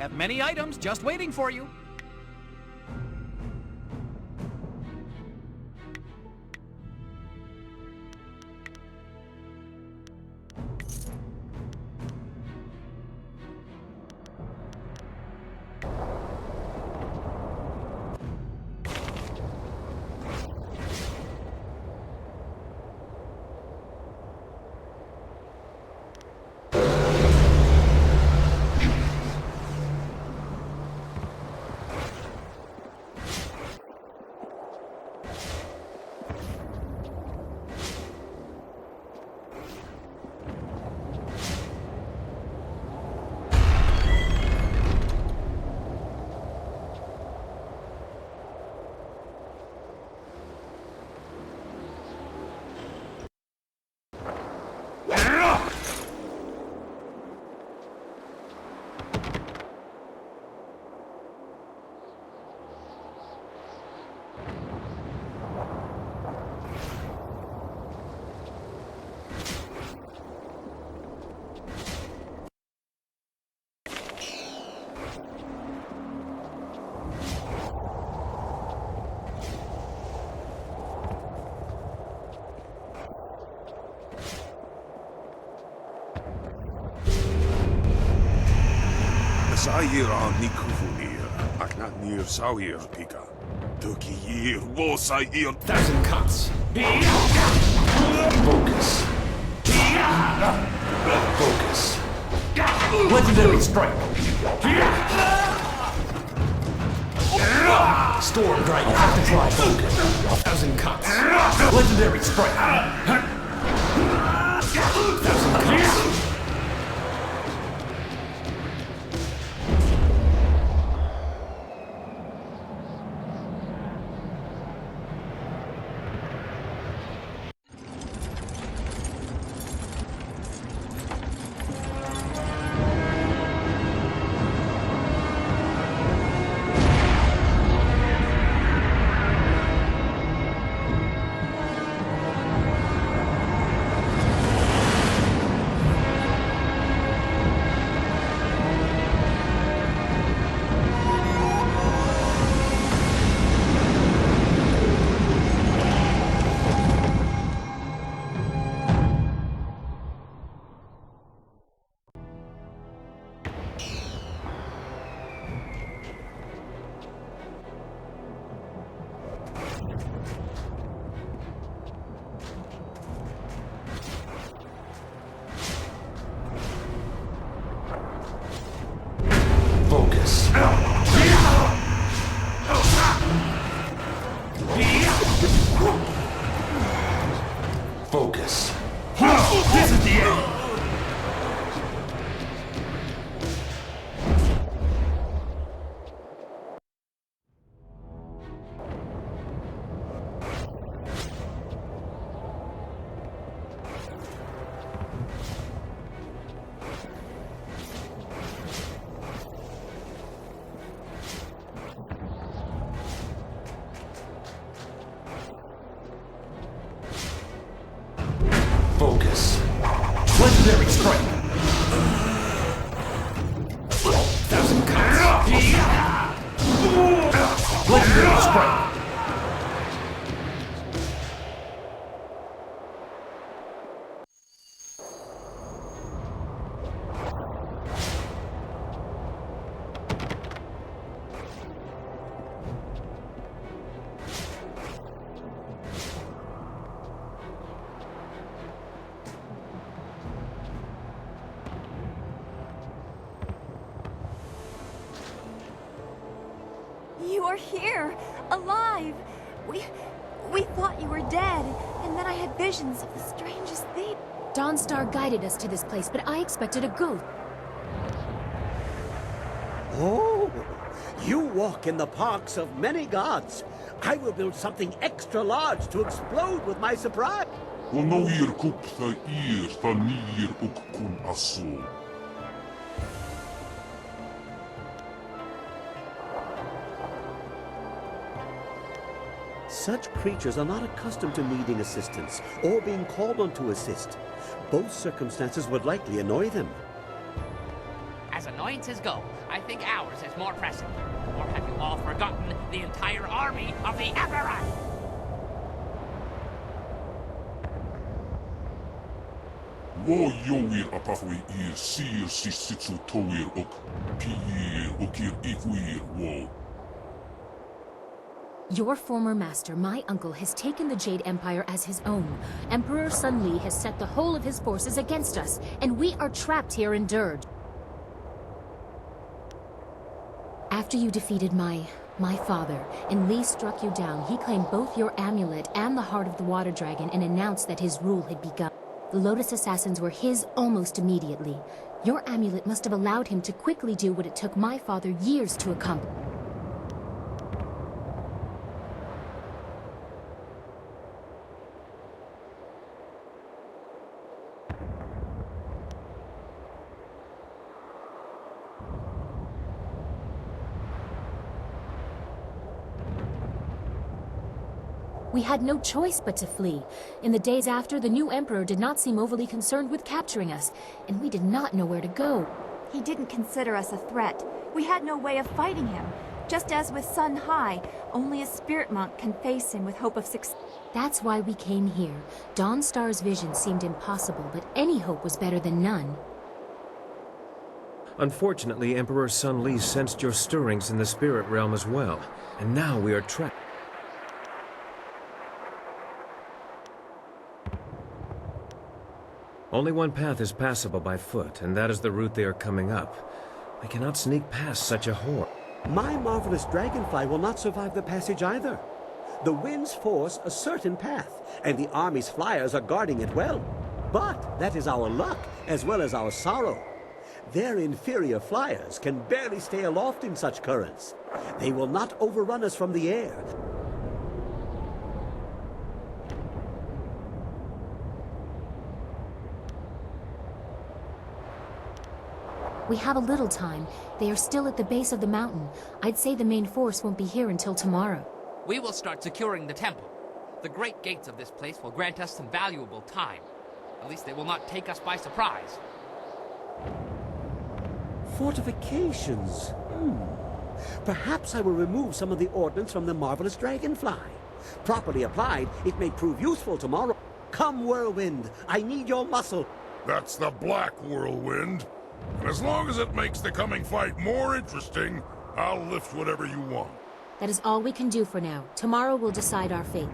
have many items just waiting for you. Sair a Nikufunir, Aknanir Sawir Pika. Tukir Wosair. Thousand cuts. Focus. Focus. Legendary strike. Storm Dragon. Have to try. Focus. 1,000 cuts. Legendary strike. 1,000 cuts. Focus. Focus. This is the end. Focus. Legendary strike. 1,000 cuts. Legendary strike. You are here, alive. We thought you were dead, and then I had visions of the strangest thing. Dawnstar guided us to this place, but I expected a ghost. Oh, you walk in the parks of many gods. I will build something extra large to explode with my surprise. Konoir kupta ir fanir ukkun aso. Such creatures are not accustomed to needing assistance or being called on to assist. Both circumstances would likely annoy them. As annoyances go, I think ours is more pressing. Or have you all forgotten the entire army of the Emperor? Wojoir apahwi ir sir sisitsu toir ok piir okir ikuir wo. Your former master, my uncle, has taken the Jade Empire as his own. Emperor Sun Li has set the whole of his forces against us, and we are trapped here in Dirge. After you defeated my father, and Li struck you down, he claimed both your amulet and the heart of the water dragon and announced that his rule had begun. The Lotus Assassins were his almost immediately. Your amulet must have allowed him to quickly do what it took my father years to accomplish. We had no choice but to flee. In the days after, the new emperor did not seem overly concerned with capturing us, and we did not know where to go. He didn't consider us a threat. We had no way of fighting him. Just as with Sun Hai, only a spirit monk can face him with hope of success. That's why we came here. Dawnstar's vision seemed impossible, but any hope was better than none. Unfortunately, Emperor Sun Li sensed your stirrings in the spirit realm as well, and now we are trapped. Only one path is passable by foot, and that is the route they are coming up. I cannot sneak past such a horde. My marvelous dragonfly will not survive the passage either. The winds force a certain path, and the army's flyers are guarding it well. But that is our luck, as well as our sorrow. Their inferior flyers can barely stay aloft in such currents. They will not overrun us from the air. We have a little time. They are still at the base of the mountain. I'd say the main force won't be here until tomorrow. We will start securing the temple. The great gates of this place will grant us some valuable time. At least they will not take us by surprise. Fortifications. Perhaps I will remove some of the ordnance from the marvelous dragonfly. Properly applied, it may prove useful tomorrow. Come, whirlwind. I need your muscle. That's the Black Whirlwind. And as long as it makes the coming fight more interesting, I'll lift whatever you want. That is all we can do for now. Tomorrow will decide our fate.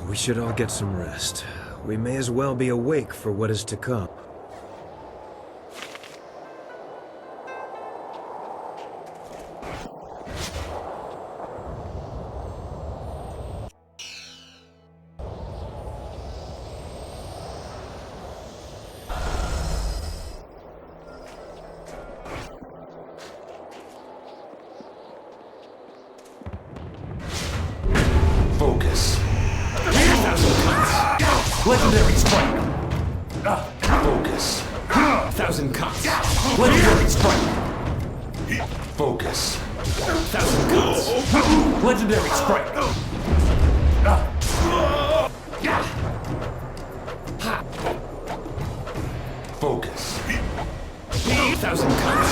We should all get some rest. We may as well be awake for what is to come. Focus. Legendary strike. Focus. Thousand cuts. Legendary strike. Focus. Thousand cuts. Legendary strike. Focus. Thousand cuts.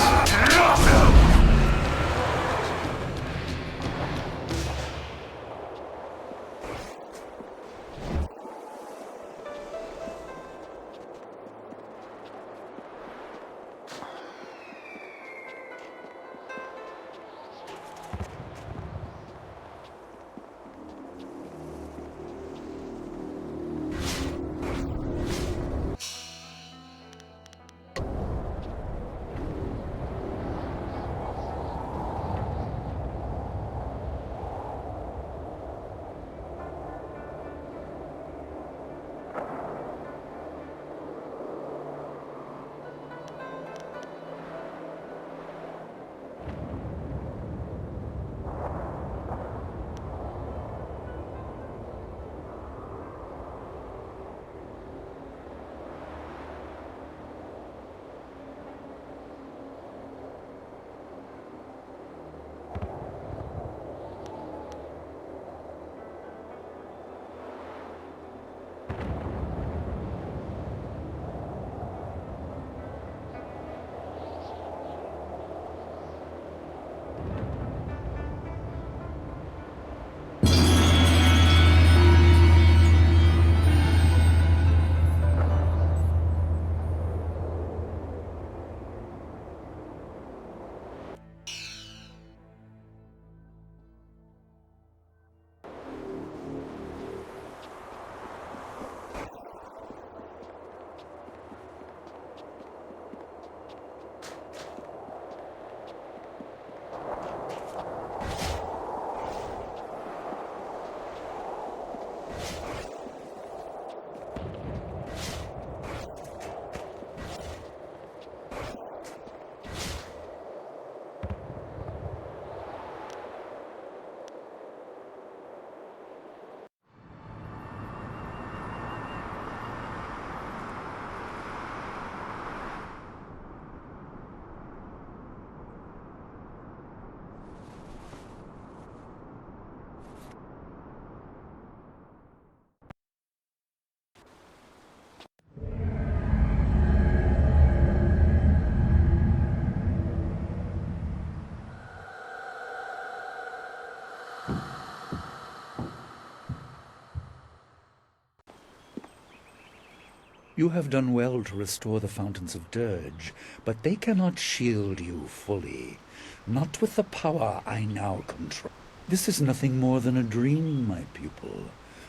You have done well to restore the Fountains of Dirge, but they cannot shield you fully. Not with the power I now control. This is nothing more than a dream, my pupil.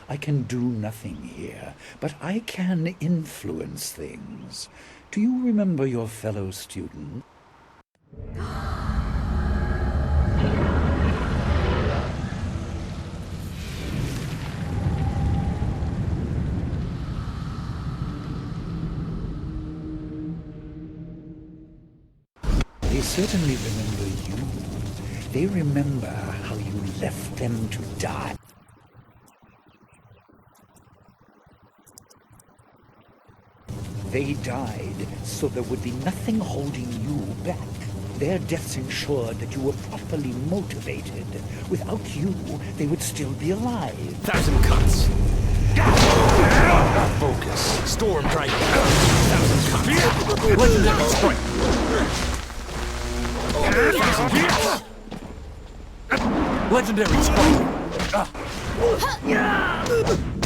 I can do nothing here, but I can influence things. Do you remember your fellow student? They certainly remember you. They remember how you left them to die. They died so there would be nothing holding you back. Their deaths ensured that you were properly motivated. Without you, they would still be alive. 1,000 cuts. Focus. Storm Dragon. 1,000 cuts. Legendary Strike. 1,000 cuts. Legendary Strike.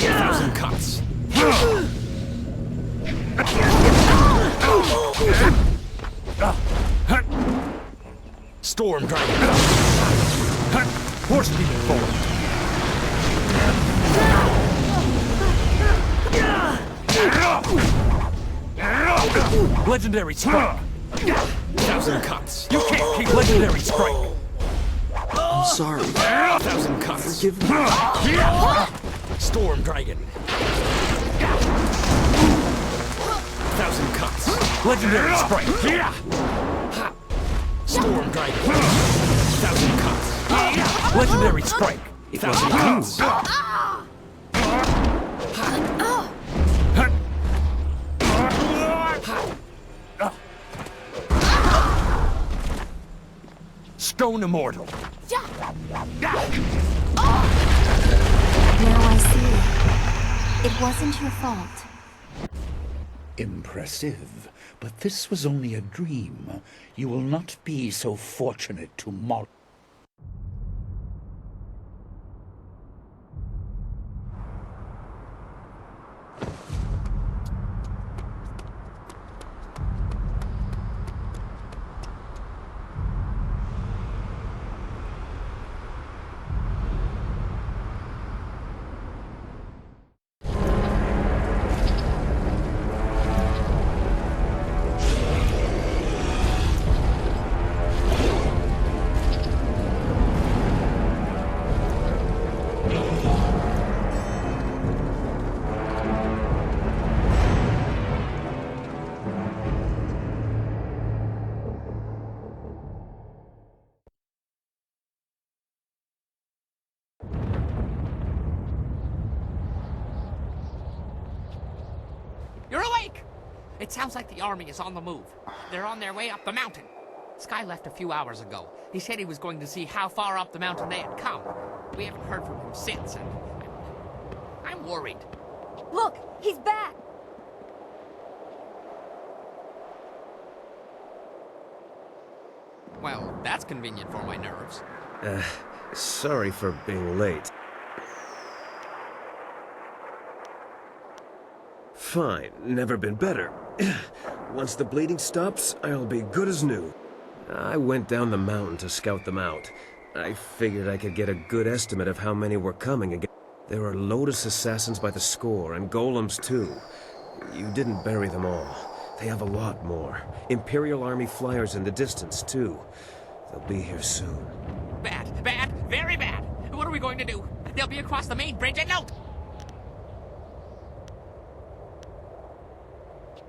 1,000 cuts. Storm Dragon. Horse Demon forward. Legendary Strike. 1,000 cuts. You can't keep Legendary Strike. I'm sorry. 1,000 cuts. Forgive me. Storm Dragon. 1,000 cuts. Legendary Strike. Storm Dragon. 1,000 cuts. Legendary Strike. 1,000 cuts. Stone Immortal. Now I see. It wasn't your fault. Impressive, but this was only a dream. You will not be so fortunate tomorrow. You're awake! It sounds like the army is on the move. They're on their way up the mountain. Sky left a few hours ago. He said he was going to see how far up the mountain they had come. We haven't heard from him since, and I'm worried. Look, he's back! Well, that's convenient for my nerves. Sorry for being late. Fine, never been better. Once the bleeding stops, I'll be good as new. I went down the mountain to scout them out. I figured I could get a good estimate of how many were coming again. There are Lotus assassins by the score, and golems too. You didn't bury them all. They have a lot more. Imperial Army flyers in the distance, too. They'll be here soon. Bad, bad, very bad. What are we going to do? They'll be across the main bridge at note.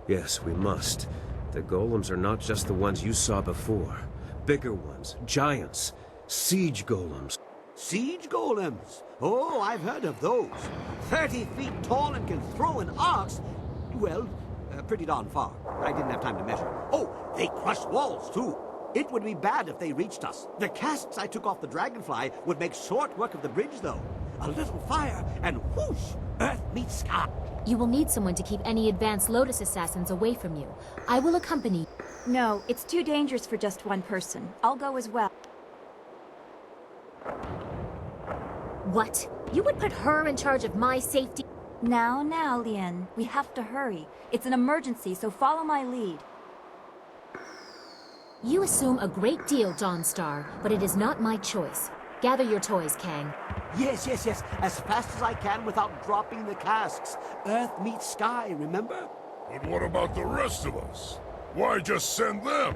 Yes, we must. The golems are not just the ones you saw before. Bigger ones, giants, siege golems. Siege golems? Oh, I've heard of those. 30 feet tall and can throw an axe. Well, pretty darn far. I didn't have time to measure. Oh, they crush walls, too. It would be bad if they reached us. The casts I took off the Dragonfly would make short work of the bridge, though. A little fire, and whoosh! Earth meets sky. You will need someone to keep any advanced Lotus assassins away from you. I will accompany you. No, it's too dangerous for just one person. I'll go as well. What? You would put her in charge of my safety? Now, Lien. We have to hurry. It's an emergency, so follow my lead. You assume a great deal, Dawnstar, but it is not my choice. Gather your toys, Kang. Yes. As fast as I can without dropping the casks. Earth meets sky, remember? But what about the rest of us? Why just send them?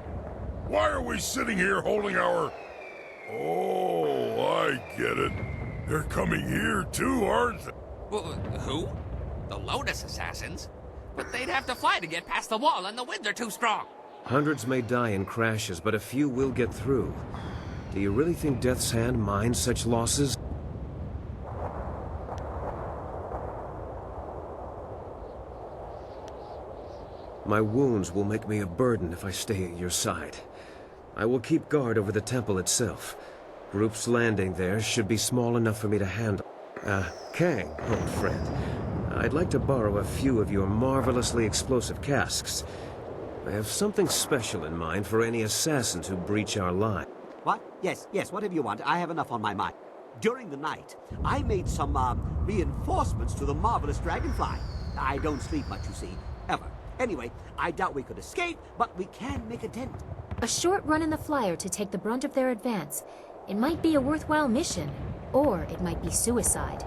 Why are we sitting here holding our... Oh, I get it. They're coming here too, aren't they? Who? The Lotus Assassins? But they'd have to fly to get past the wall, and the winds are too strong. Hundreds may die in crashes, but a few will get through. Do you really think Death's Hand minds such losses? My wounds will make me a burden if I stay at your side. I will keep guard over the temple itself. Groups landing there should be small enough for me to handle. Kang, old friend, I'd like to borrow a few of your marvelously explosive casks. I have something special in mind for any assassins who breach our line. What? Yes, whatever you want. I have enough on my mind. During the night, I made some, reinforcements to the marvelous dragonfly. I don't sleep much, you see, ever. Anyway, I doubt we could escape, but we can make a dent. A short run in the flyer to take the brunt of their advance. It might be a worthwhile mission, or it might be suicide.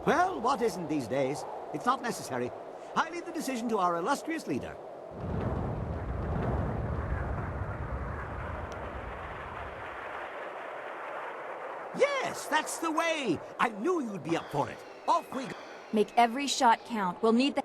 Well, what isn't these days? It's not necessary. I leave the decision to our illustrious leader. Yes, that's the way! I knew you'd be up for it. Off we go. Make every shot count. We'll need the...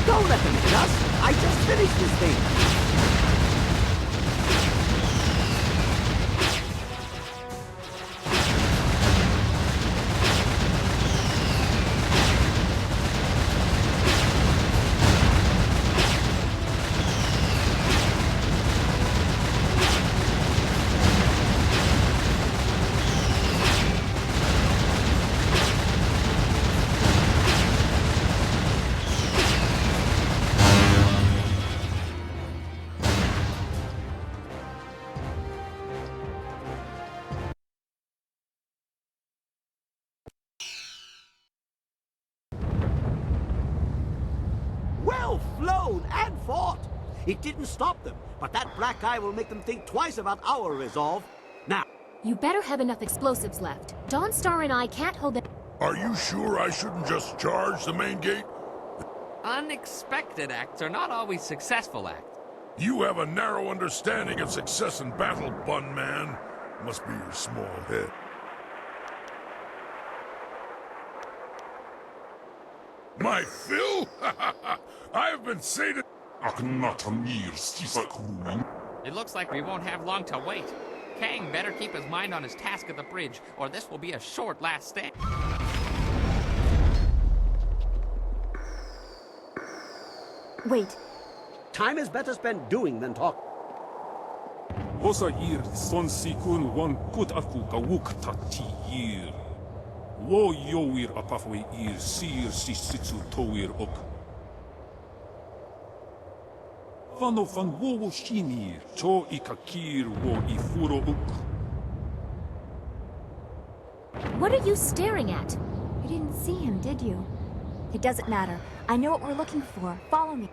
Don't let them hit us! I just finished this thing! Well flown and fought! It didn't stop them, but that black eye will make them think twice about our resolve. Now, You better have enough explosives left. Dawnstar and I can't hold them. Are you sure I shouldn't just charge the main gate? Unexpected acts are not always successful acts. You have a narrow understanding of success in battle, Bun Man. Must be your small head. My fill? I have been sated. It looks like we won't have long to wait. Kang better keep his mind on his task at the bridge, or this will be a short last stand. Wait. time is better spent doing than talking. Osa ir son sikun wan kut aku kawuk tati ir. Wo yoir apafwe ir sir si sitsu toir ok. Fano fan wo shinir, cho ikakir wo ifuro uk. What are you staring at? You didn't see him, did you? It doesn't matter. I know what we're looking for. Follow me.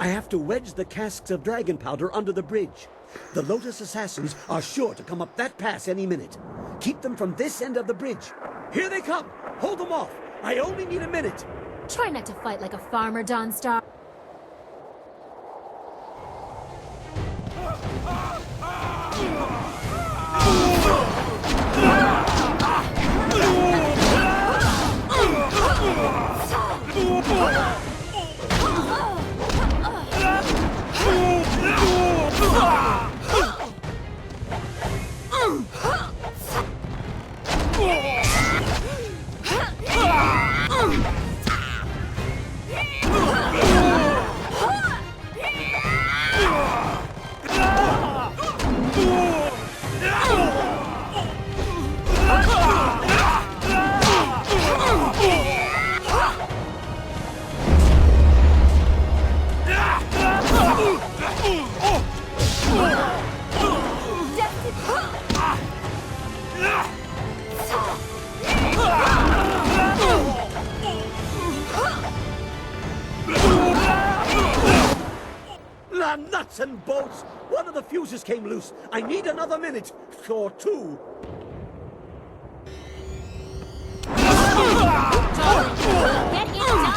I have to wedge the casks of dragon powder under the bridge. The Lotus assassins are sure to come up that pass any minute. Keep them from this end of the bridge. Here they come! Hold them off! I only need a minute! Try not to fight like a farmer, Dawnstar. Nuts and bolts! One of the fuses came loose. I need another minute. Or two. Get inside!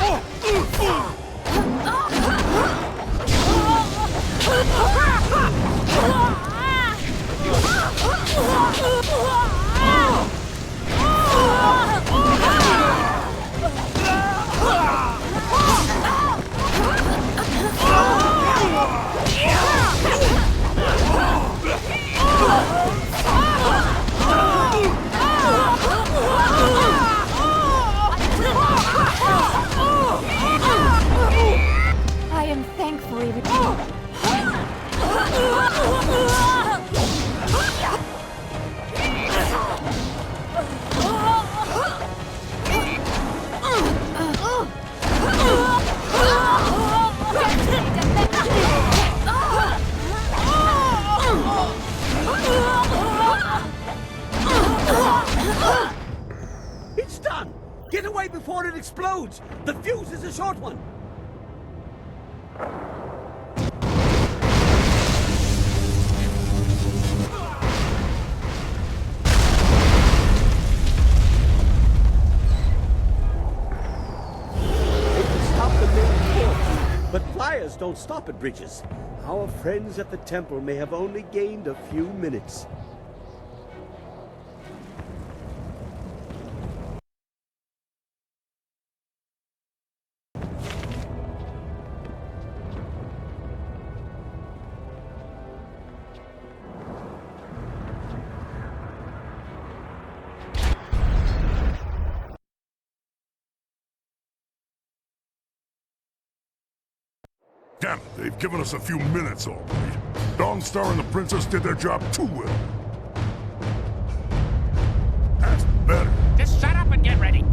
I am thankfully It's done! Get away before it explodes! The fuse is a short one! may court you, but flyers don't stop at bridges. Our friends at the temple may have only gained a few minutes. Damn it, they've given us a few minutes already. Dawnstar and the Princess did their job too well. That's better. Just shut up and get ready.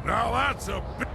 Now that's a bit...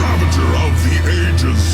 Ravager of the ages!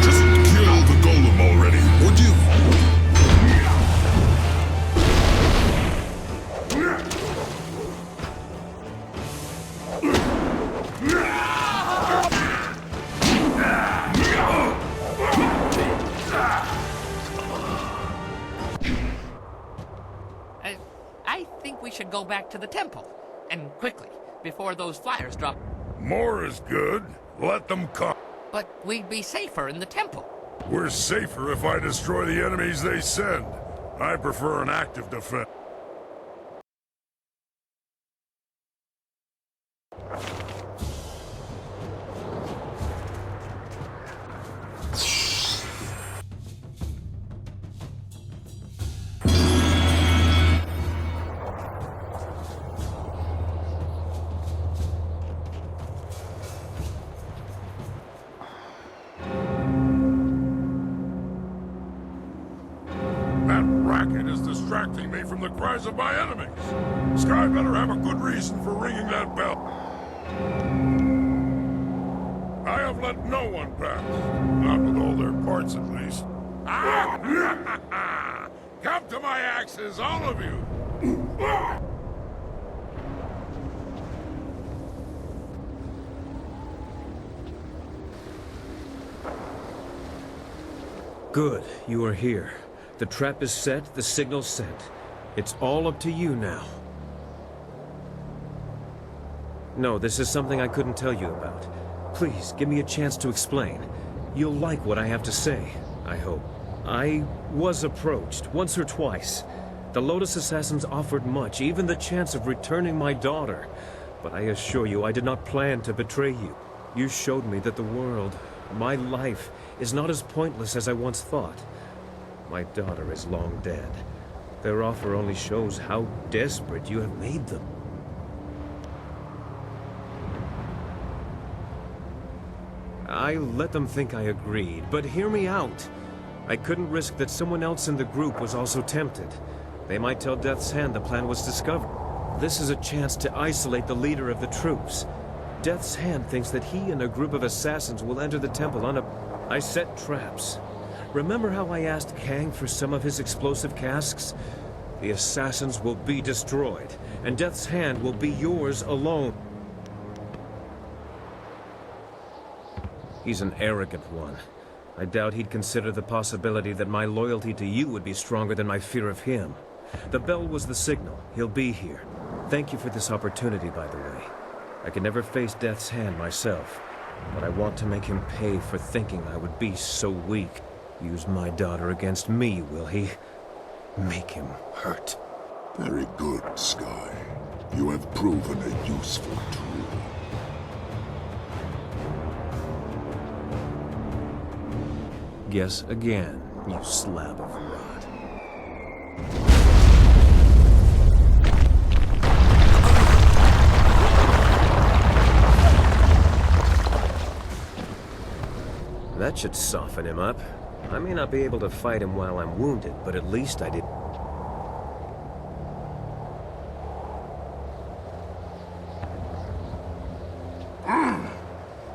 Just kill the golem already, would you? I think we should go back to the temple. And quickly, before those flyers drop. More is good. Let them come. But we'd be safer in the temple. We're safer if I destroy the enemies they send. I prefer an active defense. That racket is distracting me from the cries of my enemies. Sky better have a good reason for ringing that bell. I have let no one pass. Not with all their parts, at least. Come to my axes, all of you! Good, you are here. The trap is set, the signal's sent. It's all up to you now. No, this is something I couldn't tell you about. Please, give me a chance to explain. You'll like what I have to say, I hope. I was approached, once or twice. The Lotus Assassins offered much, even the chance of returning my daughter. But I assure you, I did not plan to betray you. You showed me that the world, my life, is not as pointless as I once thought. My daughter is long dead. Their offer only shows how desperate you have made them. I let them think I agreed, but hear me out. I couldn't risk that someone else in the group was also tempted. They might tell Death's Hand the plan was discovered. This is a chance to isolate the leader of the troops. Death's Hand thinks that he and a group of assassins will enter the temple I set traps. Remember how I asked Kang for some of his explosive casks? The assassins will be destroyed, and Death's Hand will be yours alone. He's an arrogant one. I doubt he'd consider the possibility that my loyalty to you would be stronger than my fear of him. The bell was the signal. He'll be here. Thank you for this opportunity, by the way. I could never face Death's Hand myself, but I want to make him pay for thinking I would be so weak. Use my daughter against me, will he? Make him hurt. Very good, Sky. You have proven a useful tool. Guess again, you slab of rot. That should soften him up. I may not be able to fight him while I'm wounded, but at least I did.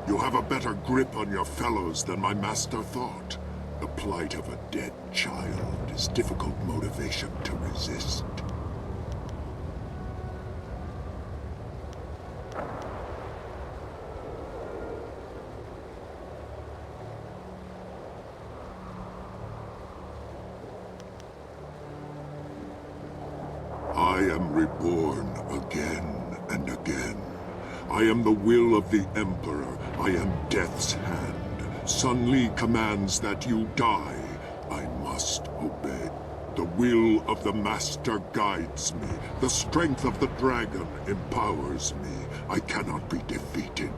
You have a better grip on your fellows than my master thought. The plight of a dead child is difficult motivation to resist. I am reborn again and again. I am the will of the Emperor. I am Death's Hand. Sun Li commands that you die. I must obey. The will of the Master guides me. The strength of the dragon empowers me. I cannot be defeated.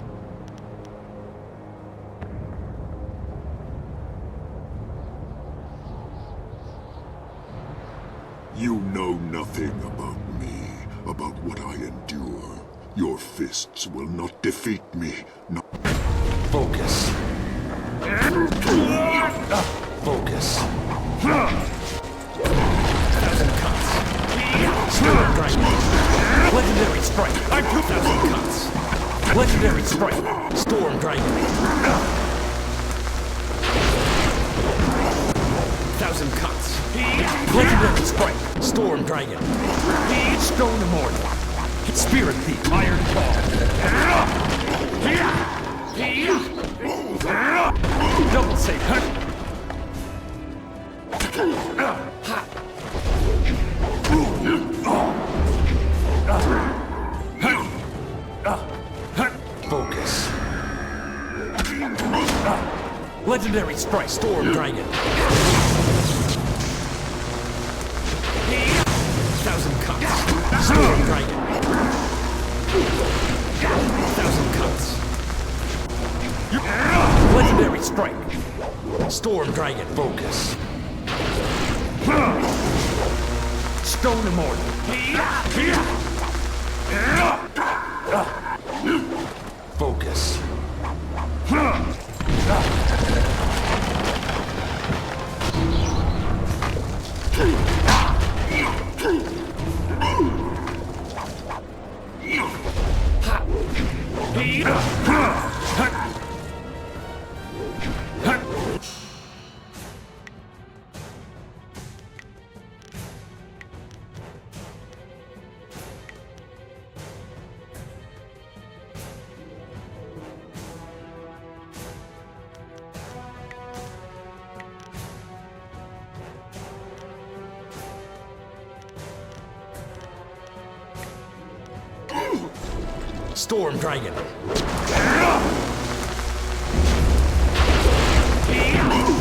You know nothing about me, about what I endure. Your fists will not defeat me. No. Focus. Focus. Thousand cuts. Storm Dragon. Legendary strike. I'm 2,000 cuts. Legendary strike. Storm Dragon. 1,000 cuts. Legendary strike. Storm Dragon. Stone Immortal. Spirit Thief. Iron Claw. Double save. Focus. Legendary strike. Storm Dragon. 1,000 cuts. Storm Dragon. 1,000 cuts. Legendary strike. Storm Dragon. Focus. Stone Immortal. Focus. Storm Dragon.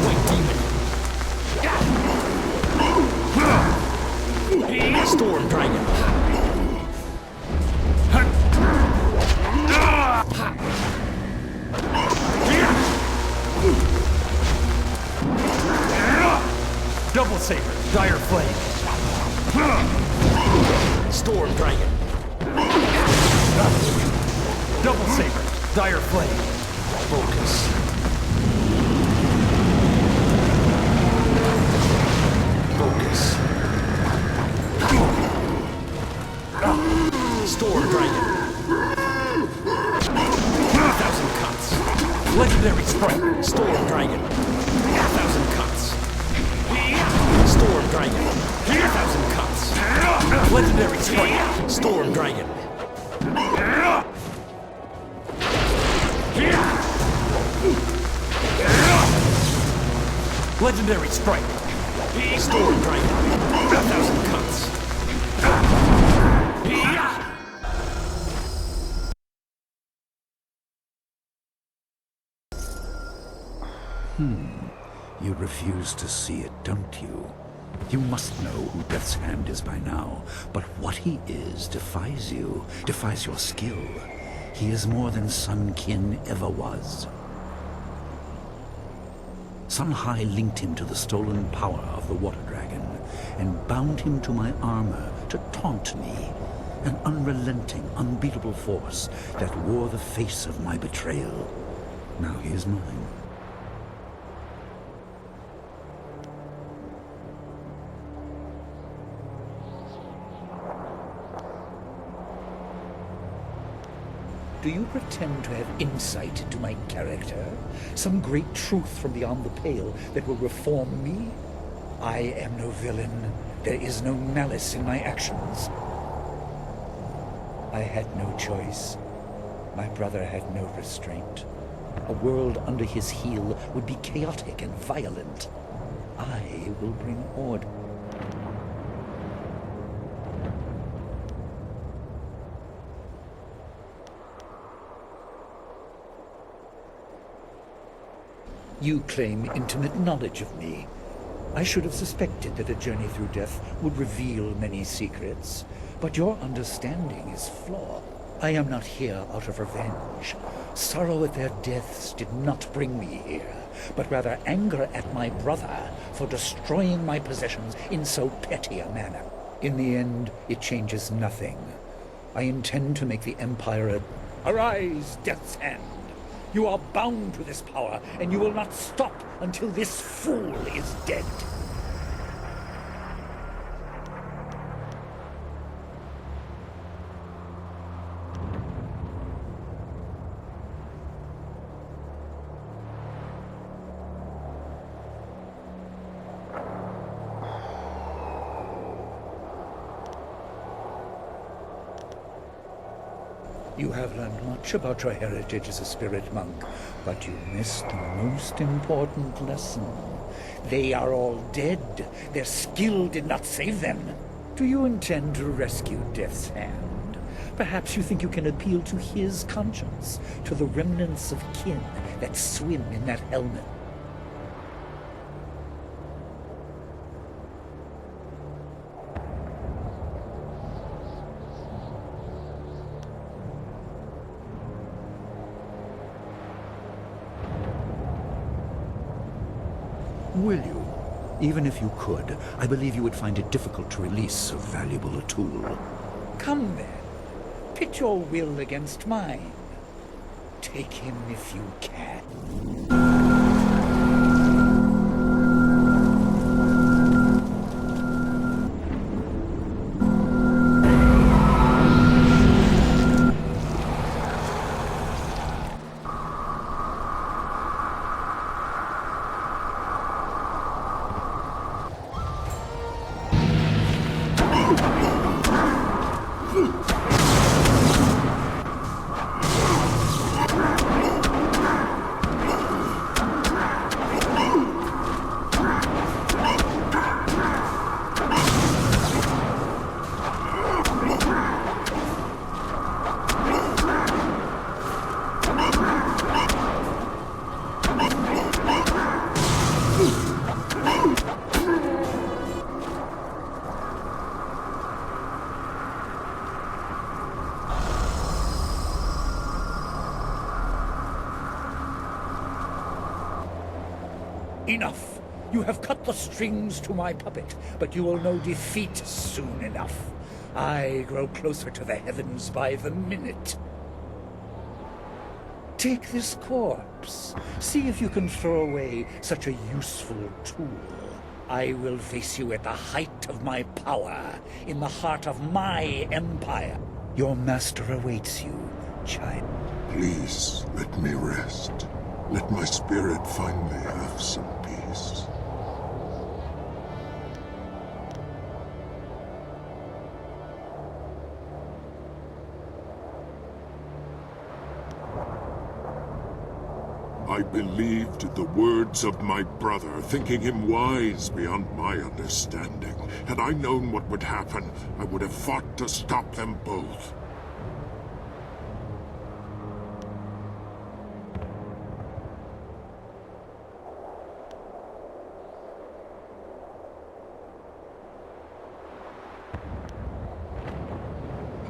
White Demon. Storm Dragon. Double Saber, Dire Flame. Storm Dragon. Double Saber, Dire Flame. Focus. Focus. Storm Dragon. 1,000 cuts. Legendary Sprite. Storm Dragon. 1,000 cuts. Storm Dragon. 1,000 cuts. Legendary Sprite. Storm Dragon. Legendary Sprite. Storm Dragon. 1,000 cuts. You refuse to see it, don't you? You must know who Death's Hand is by now, but what he is defies you, defies your skill. He is more than Sun Qin ever was. Sun Hai linked him to the stolen power of the Water Dragon, and bound him to my armor to taunt me. An unrelenting, unbeatable force that wore the face of my betrayal. Now he is mine. Do you pretend to have insight into my character? Some great truth from beyond the pale that will reform me? I am no villain. There is no malice in my actions. I had no choice. My brother had no restraint. A world under his heel would be chaotic and violent. I will bring order. You claim intimate knowledge of me. I should have suspected that a journey through death would reveal many secrets, but your understanding is flawed. I am not here out of revenge. Sorrow at their deaths did not bring me here, but rather anger at my brother for destroying my possessions in so petty a manner. In the end, it changes nothing. I intend to make the Empire Arise, Death's Hand! You are bound to this power, and you will not stop until this fool is dead. You have learned much about your heritage as a spirit monk, but you missed the most important lesson. They are all dead. Their skill did not save them. Do you intend to rescue Death's Hand? Perhaps you think you can appeal to his conscience, to the remnants of kin that swim in that helmet. Will you? Even if you could, I believe you would find it difficult to release so valuable a tool. Come then. Pit your will against mine. Take him if you can. Enough! You have cut the strings to my puppet, but you will know defeat soon enough. I grow closer to the heavens by the minute. Take this corpse. See if you can throw away such a useful tool. I will face you at the height of my power, in the heart of my empire. Your master awaits you, child. Please, let me rest. Let my spirit finally have some peace. I believed the words of my brother, thinking him wise beyond my understanding. Had I known what would happen, I would have fought to stop them both.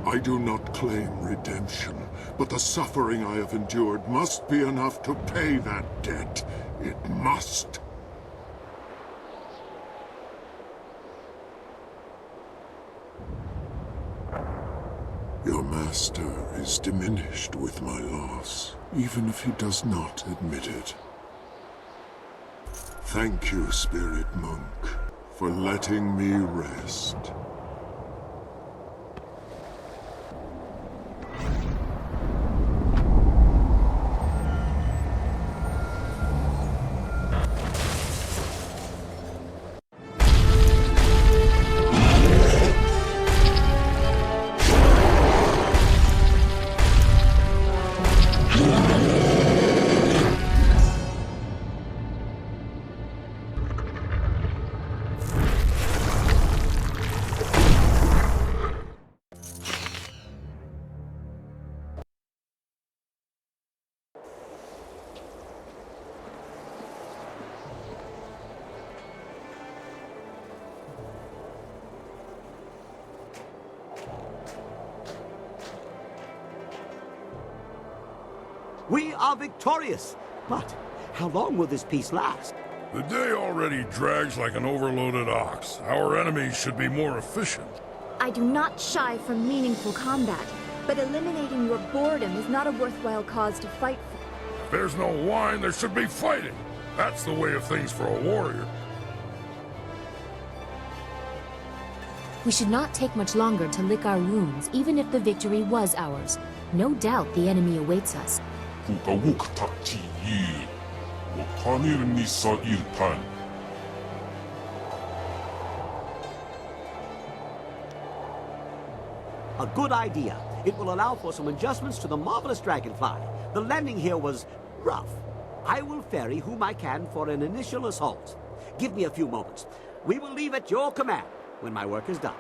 I do not claim redemption, but the suffering I have endured must be enough to pay that debt. It must. Your master is diminished with my loss, even if he does not admit it. Thank you, Spirit Monk, for letting me rest. We are victorious! But how long will this peace last? The day already drags like an overloaded ox. Our enemies should be more efficient. I do not shy from meaningful combat, but eliminating your boredom is not a worthwhile cause to fight for. If there's no wine, there should be fighting. That's the way of things for a warrior. We should not take much longer to lick our wounds, even if the victory was ours. No doubt the enemy awaits us. A good idea. It will allow for some adjustments to the marvelous dragonfly. The landing here was rough. I will ferry whom I can for an initial assault. Give me a few moments. We will leave at your command when my work is done.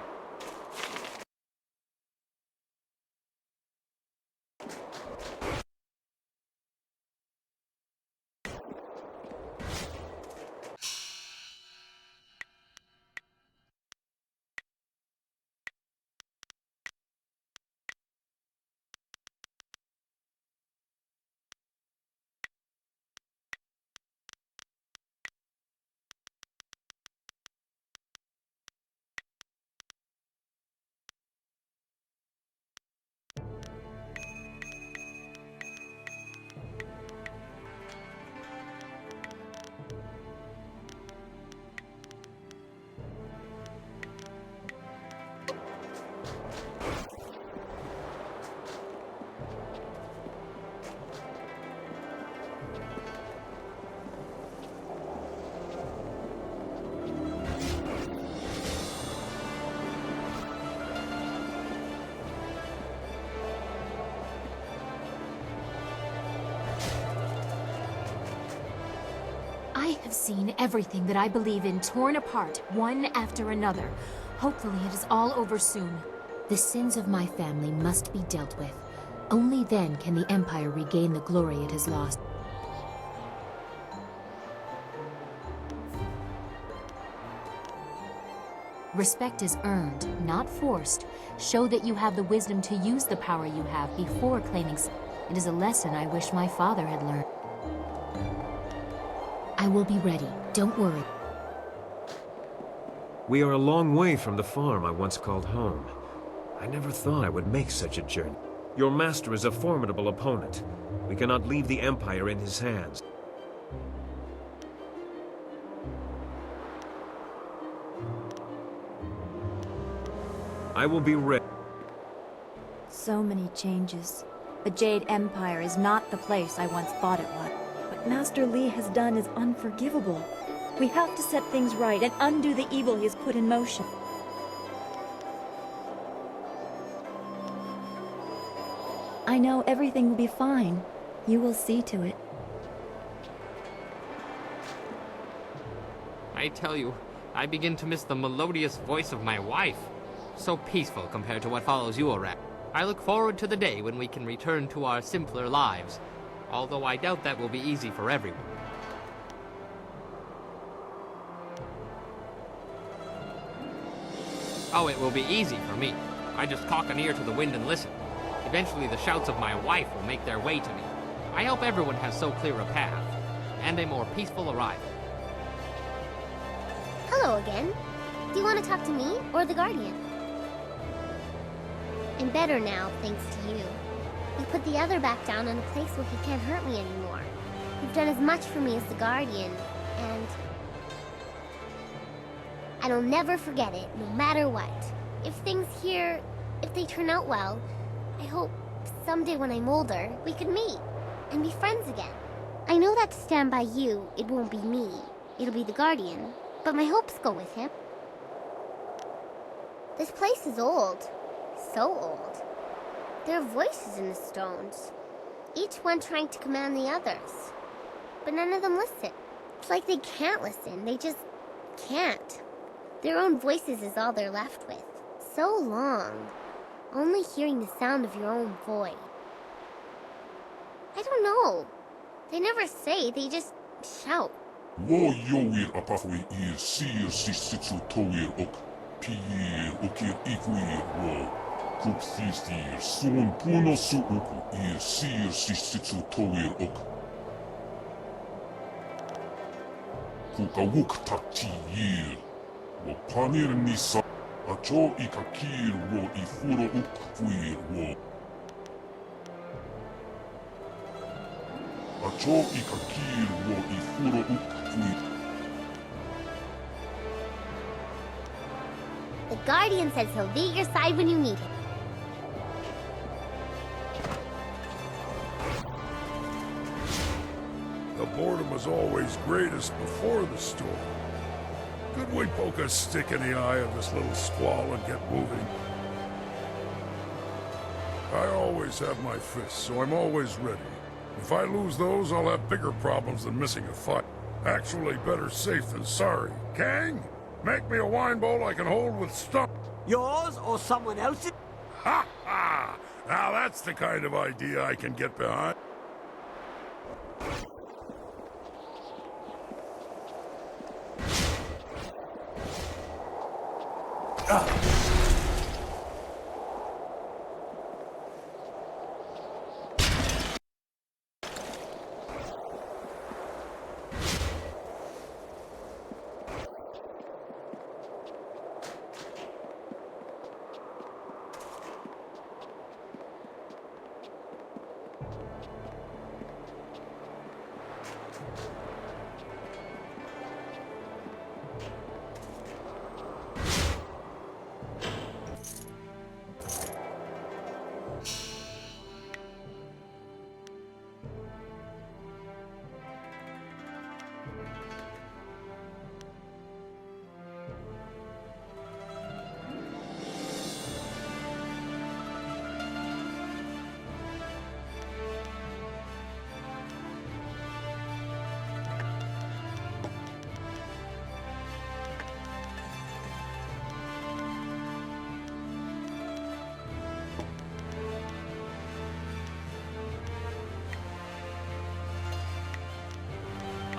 I have seen everything that I believe in torn apart, one after another. Hopefully it is all over soon. The sins of my family must be dealt with. Only then can the Empire regain the glory it has lost. Respect is earned, not forced. Show that you have the wisdom to use the power you have before claiming. It is a lesson I wish my father had learned. I will be ready. Don't worry. We are a long way from the farm I once called home. I never thought I would make such a journey. Your master is a formidable opponent. We cannot leave the Empire in his hands. I will be ready. So many changes. The Jade Empire is not the place I once thought it was. What Master Li has done is unforgivable. We have to set things right and undo the evil he has put in motion. I know everything will be fine. You will see to it. I tell you, I begin to miss the melodious voice of my wife. So peaceful compared to what follows you around. I look forward to the day when we can return to our simpler lives, although I doubt that will be easy for everyone. Oh, it will be easy for me. I just cock an ear to the wind and listen. Eventually the shouts of my wife will make their way to me. I hope everyone has so clear a path, and a more peaceful arrival. Hello again. Do you want to talk to me or the Guardian? I'm better now, thanks to you. You put the other back down in a place where he can't hurt me anymore. You've done as much for me as the Guardian, and I'll never forget it, no matter what. If things here, if they turn out well, I hope someday when I'm older, we could meet and be friends again. I know that to stand by you, it won't be me. It'll be the Guardian, but my hopes go with him. This place is old. So old. There are voices in the stones, each one trying to command the others. But none of them listen. It's like they can't listen, they just can't. Their own voices is all they're left with. So long, only hearing the sound of your own voice. I don't know. They never say, they just shout. Wo yowir apafwe ir sir sisitsu towir ok piir okir ikuir wo kup thir son puno su uku ir sir sisitsu towir ok kukawuk takti yir wo panir nisa acho ikakir wo ifuro uk kuir wo acho ikakir wo ifuro uk kuir. The Guardian says he'll be at your side when you need him. The boredom was always greatest before the storm. Could we poke a stick in the eye of this little squall and get moving? I always have my fists, so I'm always ready. If I lose those, I'll have bigger problems than missing a fight. Actually, better safe than sorry. Kang, make me a wine bowl I can hold with stump. Yours or someone else's? Ha ha! Now that's the kind of idea I can get behind.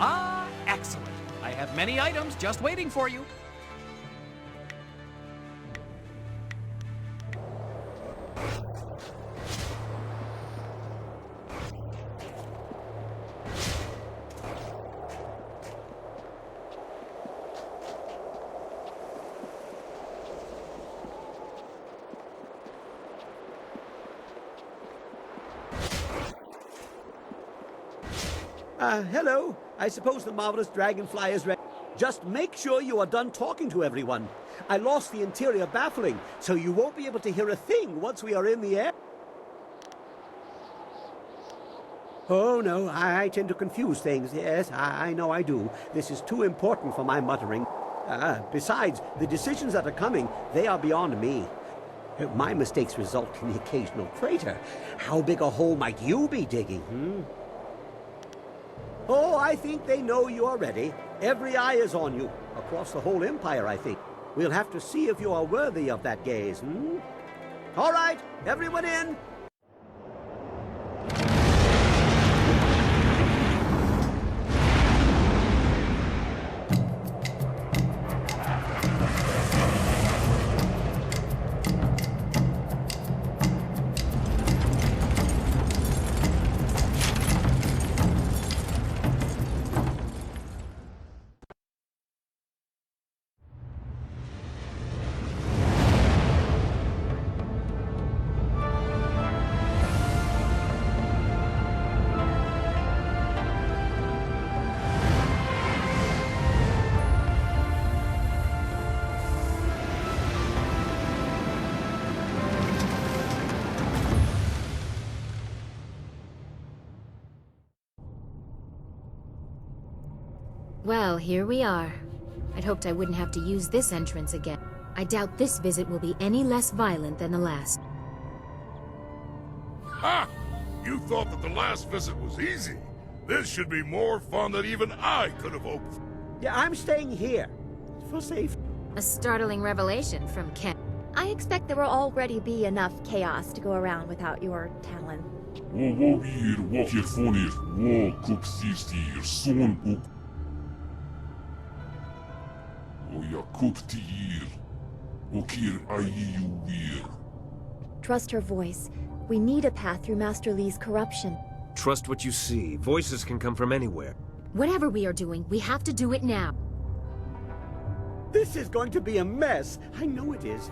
Ah, excellent. I have many items just waiting for you. Hello. I suppose the marvelous dragonfly is ready. Just make sure you are done talking to everyone. I lost the interior baffling, so you won't be able to hear a thing once we are in the air. Oh, no, I tend to confuse things. Yes, I know I do. This is too important for my muttering. Besides, the decisions that are coming, they are beyond me. My mistakes result in the occasional crater. How big a hole might you be digging, Oh, I think they know you are ready. Every eye is on you. Across the whole empire, I think. We'll have to see if you are worthy of that gaze, All right, everyone in. Well, here we are. I'd hoped I wouldn't have to use this entrance again. I doubt this visit will be any less violent than the last. Ha! You thought that the last visit was easy. This should be more fun than even I could have hoped for. Yeah, I'm staying here. For safety. A startling revelation from Ken. I expect there will already be enough chaos to go around without your talent. Trust her voice. We need a path through Master Li's corruption. Trust what you see. Voices can come from anywhere. Whatever we are doing, we have to do it now. This is going to be a mess. I know it is.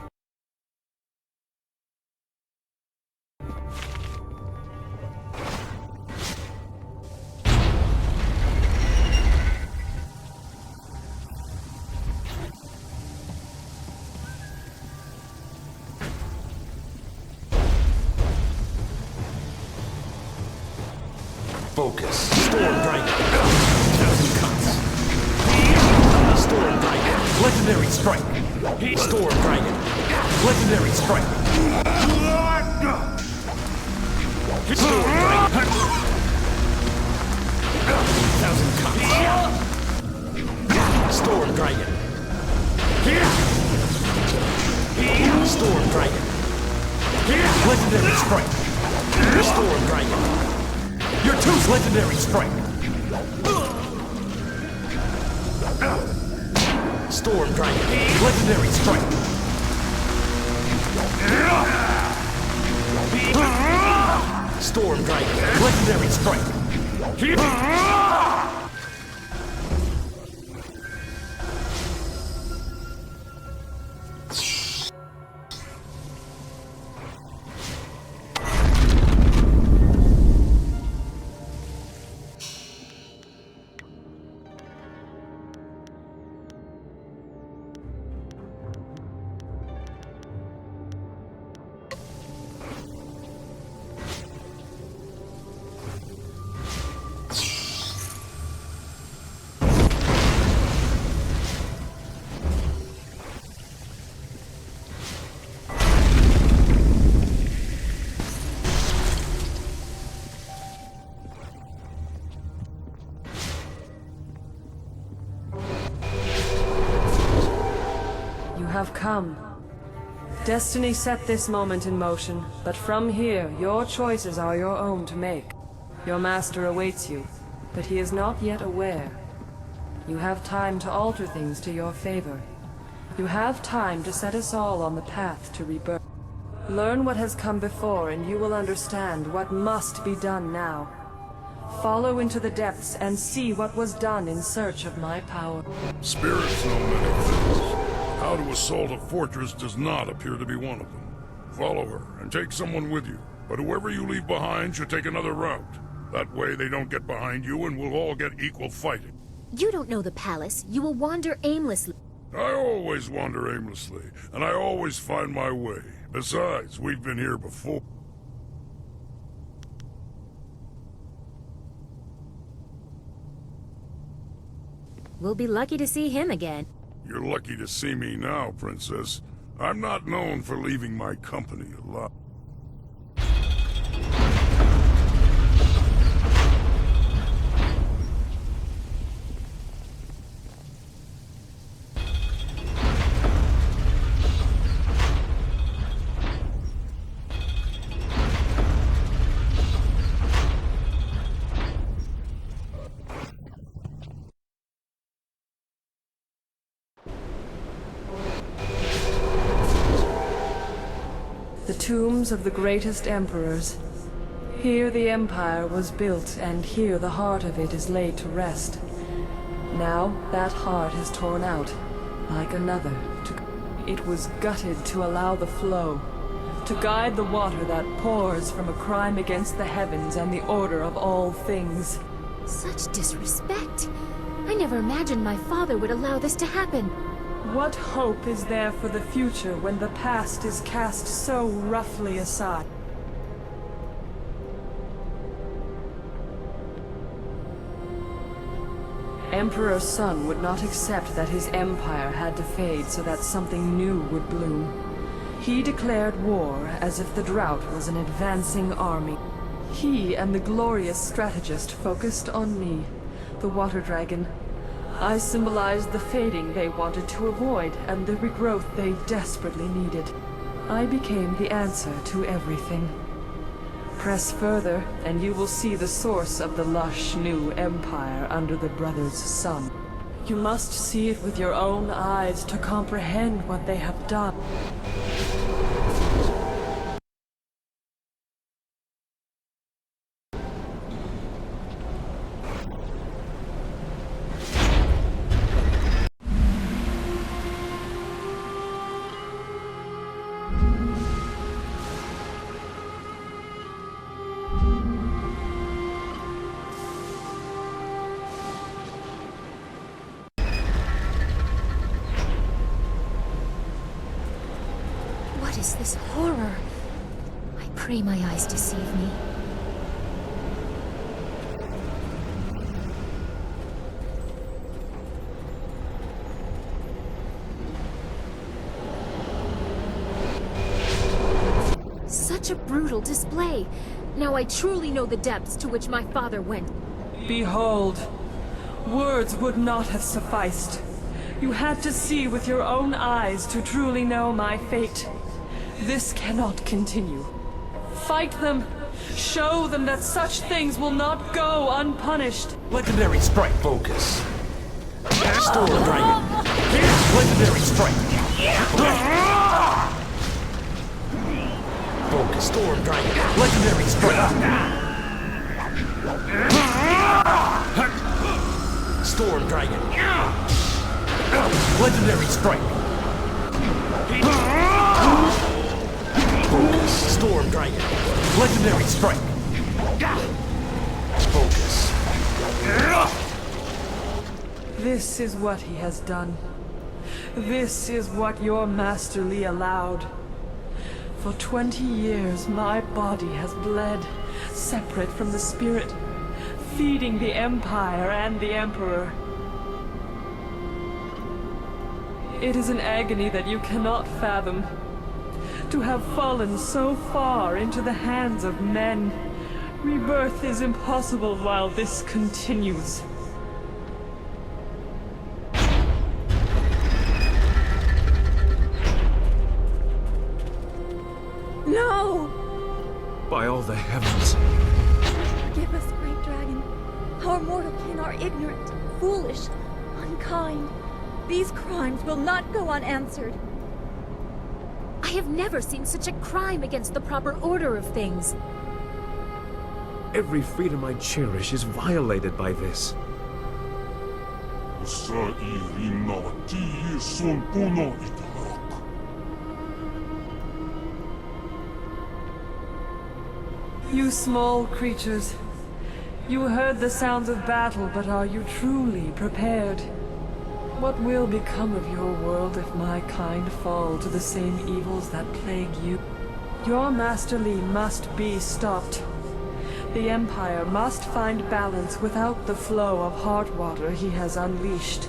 Focus. Storm Dragon. Thousand cuts. Storm Dragon. Legendary strike. Storm Dragon. Legendary strike. Storm Dragon. Thousand cuts. Storm Dragon. Storm Dragon. Legendary strike. Storm Dragon. Your two legendary strike. Storm Dragon. Legendary strike. Storm Dragon. Legendary strike. Have come. Destiny set this moment in motion, but from here, your choices are your own to make. Your master awaits you, but he is not yet aware. You have time to alter things to your favor. You have time to set us all on the path to rebirth. Learn what has come before, and you will understand what must be done now. Follow into the depths and see what was done in search of my power. Spirits know many things. How to assault a fortress does not appear to be one of them. Follow her, and take someone with you. But whoever you leave behind should take another route. That way they don't get behind you and we'll all get equal fighting. You don't know the palace. You will wander aimlessly. I always wander aimlessly, and I always find my way. Besides, we've been here before. We'll be lucky to see him again. You're lucky to see me now, Princess. I'm not known for leaving my company alive. The tombs of the greatest emperors. Here the empire was built, and here the heart of it is laid to rest. Now that heart is torn out, like another. It was gutted to allow the flow, to guide the water that pours from a crime against the heavens and the order of all things. Such disrespect. I never imagined my father would allow this to happen. What hope is there for the future when the past is cast so roughly aside? Emperor Sun would not accept that his empire had to fade so that something new would bloom. He declared war as if the drought was an advancing army. He and the glorious strategist focused on me, the water dragon. I symbolized the fading they wanted to avoid and the regrowth they desperately needed. I became the answer to everything. Press further, and you will see the source of the lush new empire under the brothers' sun. You must see it with your own eyes to comprehend what they have done. What is this horror? I pray my eyes deceive me. Such a brutal display. Now I truly know the depths to which my father went. Behold, words would not have sufficed. You had to see with your own eyes to truly know my fate. This cannot continue. Fight them. Show them that such things will not go unpunished. Legendary strike focus. Storm Dragon. Legendary strike. Focus Storm Dragon. Legendary strike. Storm Dragon. Legendary strike. Focus. Storm Dragon. Legendary strike. Focus. This is what he has done. This is what your Master Li allowed. For 20 years, my body has bled, separate from the spirit, feeding the Empire and the Emperor. It is an agony that you cannot fathom. To have fallen so far into the hands of men, rebirth is impossible while this continues. No! By all the heavens. Forgive us, great dragon. Our mortal kin are ignorant, foolish, unkind. These crimes will not go unanswered. I have never seen such a crime against the proper order of things. Every freedom I cherish is violated by this. You small creatures, You heard the sounds of battle, but are you truly prepared? What will become of your world if my kind fall to the same evils that plague you? Your Master Li must be stopped. The Empire must find balance without the flow of heart water he has unleashed.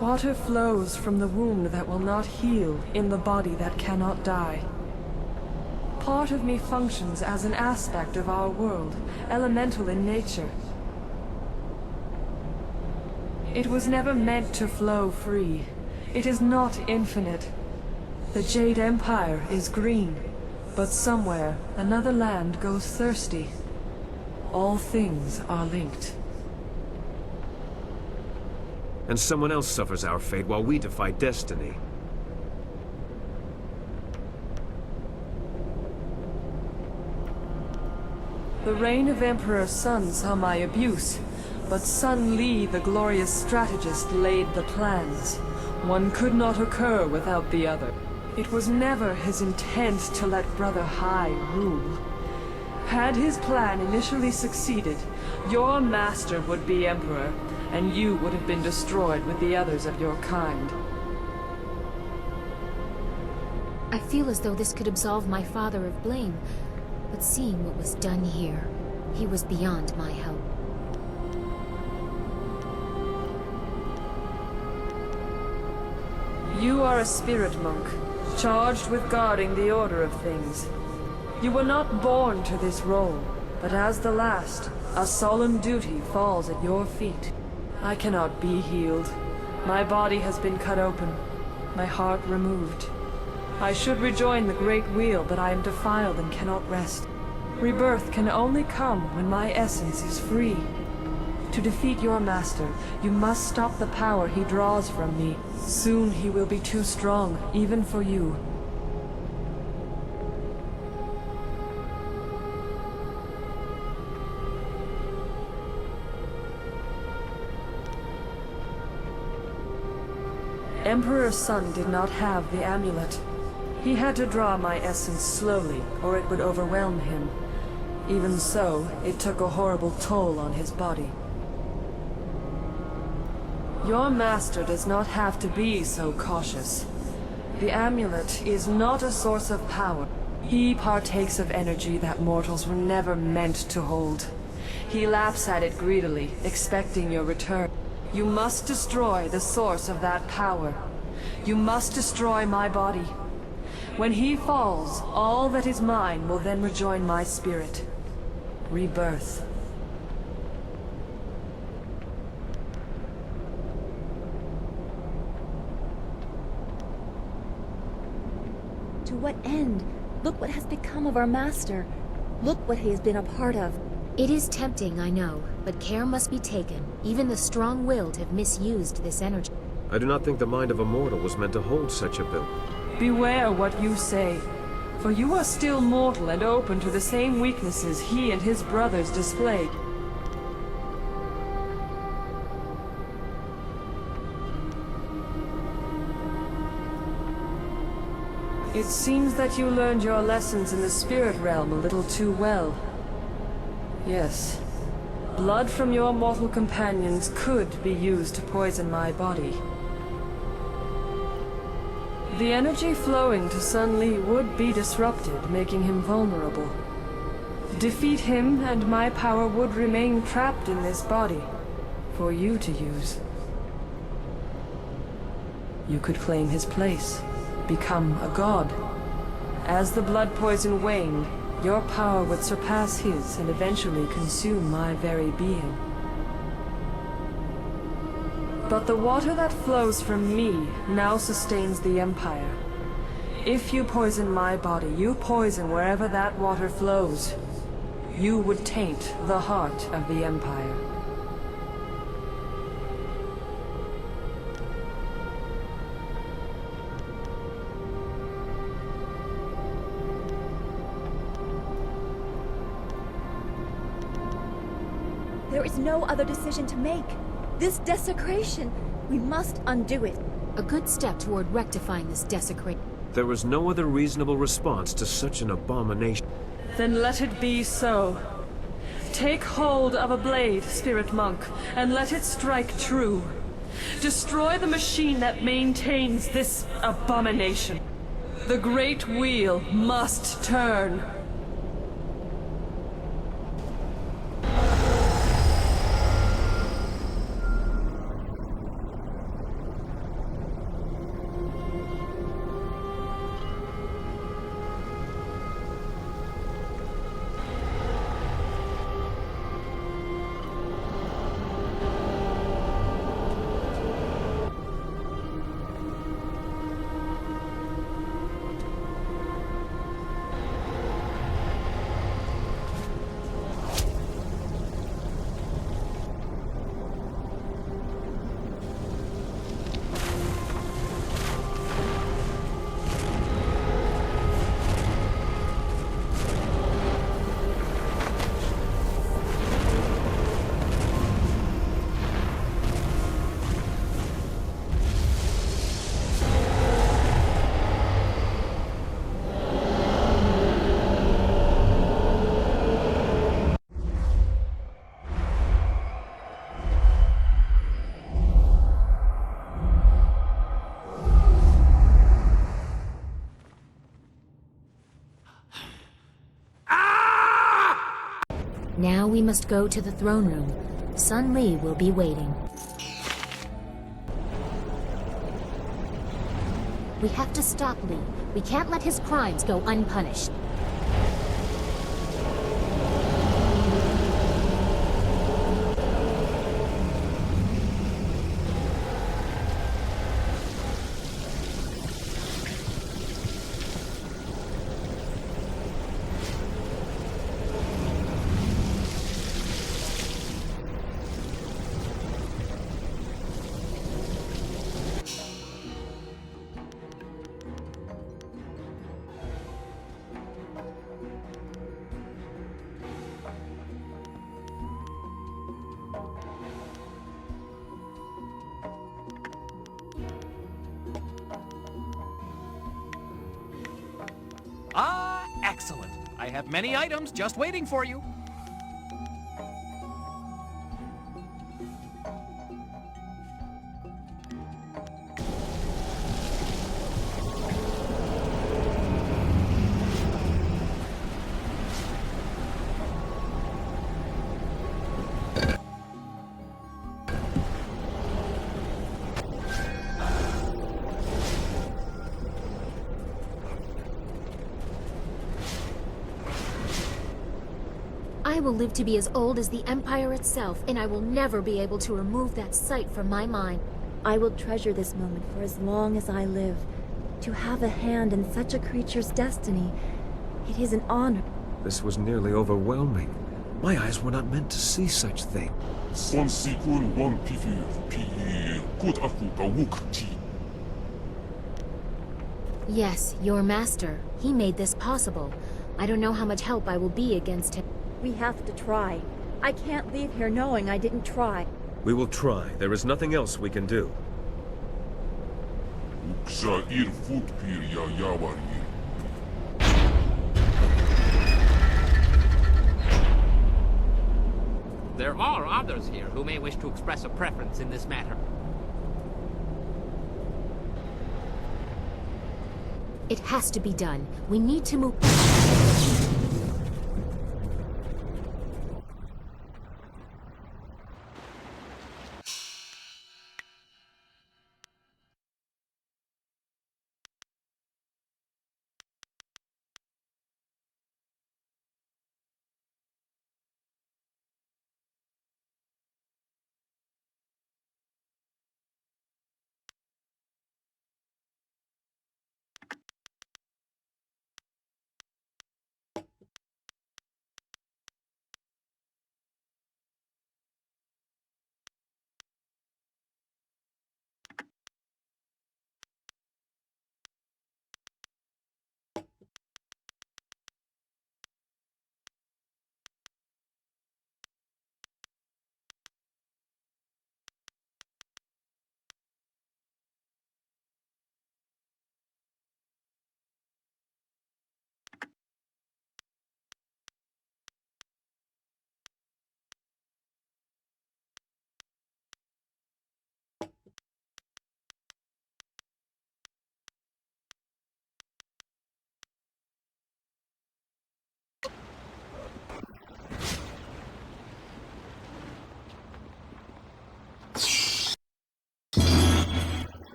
Water flows from the wound that will not heal in the body that cannot die. Part of me functions as an aspect of our world, elemental in nature. It was never meant to flow free. It is not infinite. The Jade Empire is green, but somewhere another land goes thirsty. All things are linked. And someone else suffers our fate while we defy destiny. The reign of Emperor Sun saw my abuse, but Sun Li, the glorious strategist, laid the plans. One could not occur without the other. It was never his intent to let Brother Hai rule. Had his plan initially succeeded, your master would be Emperor, and you would have been destroyed with the others of your kind. I feel as though this could absolve my father of blame, but seeing what was done here, he was beyond my help. You are a spirit monk, charged with guarding the order of things. You were not born to this role, but as the last, a solemn duty falls at your feet. I cannot be healed. My body has been cut open, my heart removed. I should rejoin the Great Wheel, but I am defiled and cannot rest. Rebirth can only come when my essence is free. To defeat your master, you must stop the power he draws from me. Soon he will be too strong, even for you. Emperor Sun did not have the amulet. He had to draw my essence slowly, or it would overwhelm him. Even so, it took a horrible toll on his body. Your master does not have to be so cautious. The amulet is not a source of power. He partakes of energy that mortals were never meant to hold. He laps at it greedily, expecting your return. You must destroy the source of that power. You must destroy my body. When he falls, all that is mine will then rejoin my spirit. Rebirth. To what end? Look what has become of our master. Look what he has been a part of. It is tempting, I know, but care must be taken. Even the strong-willed have misused this energy. I do not think the mind of a mortal was meant to hold such a ability. Beware what you say, for you are still mortal and open to the same weaknesses he and his brothers displayed. It seems that you learned your lessons in the spirit realm a little too well. Yes. Blood from your mortal companions could be used to poison my body. The energy flowing to Sun Li would be disrupted, making him vulnerable. Defeat him, and my power would remain trapped in this body, for you to use. You could claim his place, become a god. As the blood poison waned, your power would surpass his and eventually consume my very being. But the water that flows from me now sustains the Empire. If you poison my body, you poison wherever that water flows. You would taint the heart of the Empire. There is no other decision to make. This desecration, we must undo it. A good step toward rectifying this desecration. There was no other reasonable response to such an abomination. Then let it be so. Take hold of a blade, Spirit Monk, and let it strike true. Destroy the machine that maintains this abomination. The great wheel must turn. Now we must go to the throne room. Sun Li will be waiting. We have to stop Li. We can't let his crimes go unpunished. Ah, excellent. I have many items just waiting for you. I will live to be as old as the Empire itself, and I will never be able to remove that sight from my mind. I will treasure this moment for as long as I live. To have a hand in such a creature's destiny, it is an honor. This was nearly overwhelming. My eyes were not meant to see such things. Son sikul one pifir pi kut aku kawuk ti. Yes, your master. He made this possible. I don't know how much help I will be against him. We have to try. I can't leave here knowing I didn't try. We will try. There is nothing else we can do. Uksa ir fut pir ya yawarir. There are others here who may wish to express a preference in this matter. It has to be done. We need to move...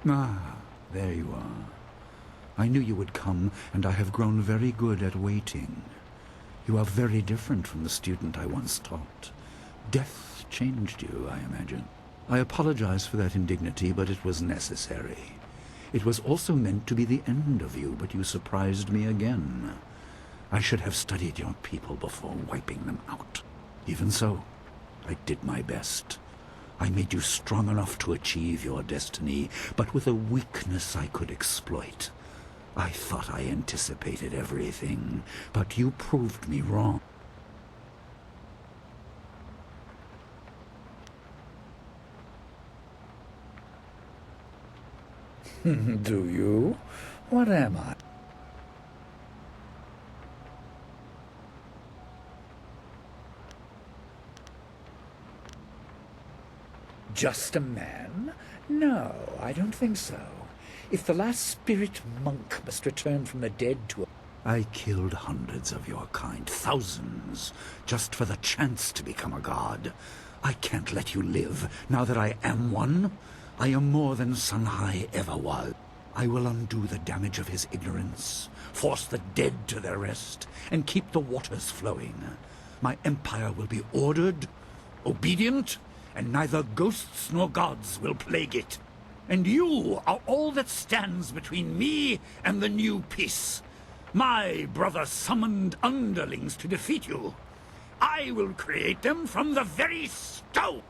Ah, there you are. I knew you would come, and I have grown very good at waiting. You are very different from the student I once taught. Death changed you, I imagine. I apologize for that indignity, but it was necessary. It was also meant to be the end of you, but you surprised me again. I should have studied your people before wiping them out. Even so, I did my best. I made you strong enough to achieve your destiny, but with a weakness I could exploit. I thought I anticipated everything, but you proved me wrong. Do you? What am I? Just a man? No, I don't think so. If the last spirit monk must return from the dead to... I killed hundreds of your kind, thousands, just for the chance to become a god. I can't let you live, now that I am one. I am more than Sunhai ever was. I will undo the damage of his ignorance, force the dead to their rest, and keep the waters flowing. My empire will be ordered, obedient, and neither ghosts nor gods will plague it. And you are all that stands between me and the new peace. My brother summoned underlings to defeat you. I will create them from the very stone.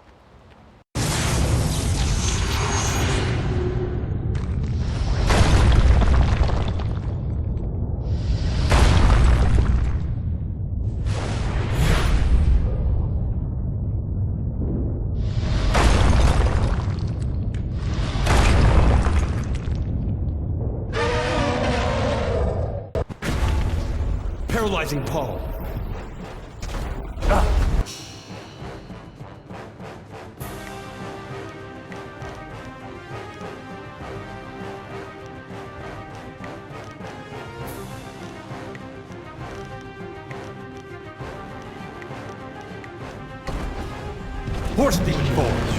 Paralyzing Paul. Horse demon force.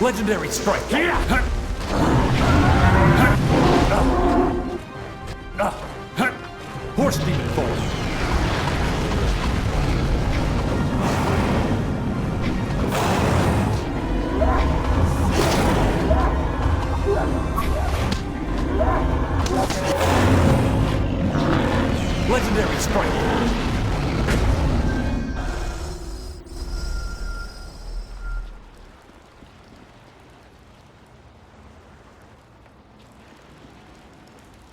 Legendary strike. Horse demon force. Legendary strike.